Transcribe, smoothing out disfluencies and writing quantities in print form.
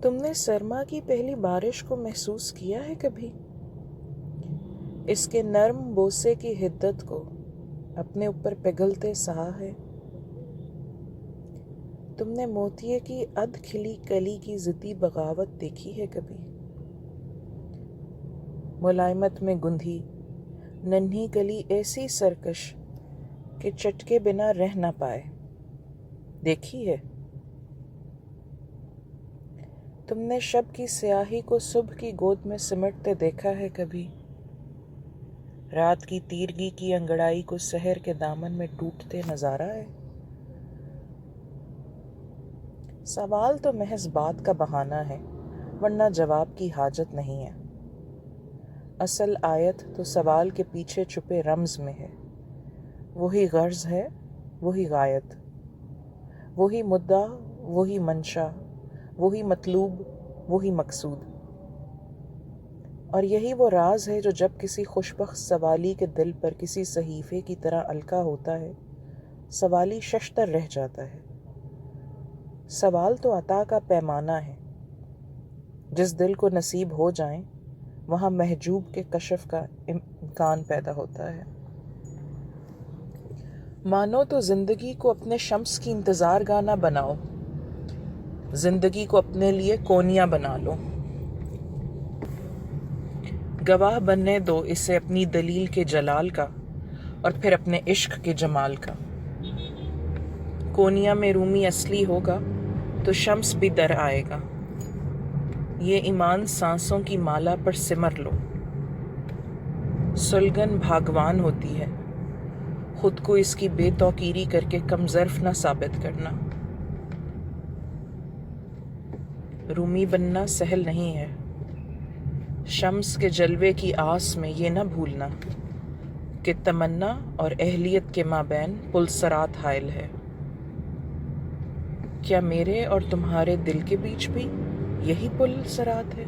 تم نے سرما کی پہلی بارش کو محسوس کیا ہے کبھی؟ اس کے نرم بوسے کی حدت کو اپنے اوپر پگھلتے سہا ہے؟ تم نے موتیے کی ادھ کھلی کلی کی ضدی بغاوت دیکھی ہے کبھی؟ ملائمت میں گندھی ننھی کلی ایسی سرکش کہ چٹکے بنا رہ نہ پائے، دیکھی ہے؟ تم نے شب کی سیاہی کو صبح کی گود میں سمٹتے دیکھا ہے کبھی؟ رات کی تیرگی کی انگڑائی کو سحر کے دامن میں ٹوٹتے نظارہ ہے؟ سوال تو محض بات کا بہانہ ہے، ورنہ جواب کی حاجت نہیں ہے۔ اصل آیت تو سوال کے پیچھے چھپے رمز میں ہے۔ وہی غرض ہے، وہی غایت، وہی مدعا، وہی منشا، وہی مطلوب، وہی مقصود۔ اور یہی وہ راز ہے جو جب کسی خوشبخت سوالی کے دل پر کسی صحیفے کی طرح القا ہوتا ہے، سوالی ششتر رہ جاتا ہے۔ سوال تو عطا کا پیمانہ ہے۔ جس دل کو نصیب ہو جائیں وہاں محجوب کے کشف کا امکان پیدا ہوتا ہے۔ مانو تو زندگی کو اپنے شمس کی انتظار گاہ نہ بناؤ، زندگی کو اپنے لیے کونیا بنا لو۔ گواہ بننے دو اسے اپنی دلیل کے جلال کا اور پھر اپنے عشق کے جمال کا۔ کونیا میں رومی اصلی ہوگا تو شمس بھی در آئے گا۔ یہ ایمان سانسوں کی مالا پر سمر لو۔ سلگن بھاگوان ہوتی ہے، خود کو اس کی بے توقیری کر کے کم ظرف نہ ثابت کرنا۔ رومی بننا سہل نہیں ہے۔ شمس کے جلوے کی آس میں یہ نہ بھولنا کہ تمنا اور اہلیت کے مابین پل صراط حائل ہے۔ کیا میرے اور تمہارے دل کے بیچ بھی یہی پل صراط ہے؟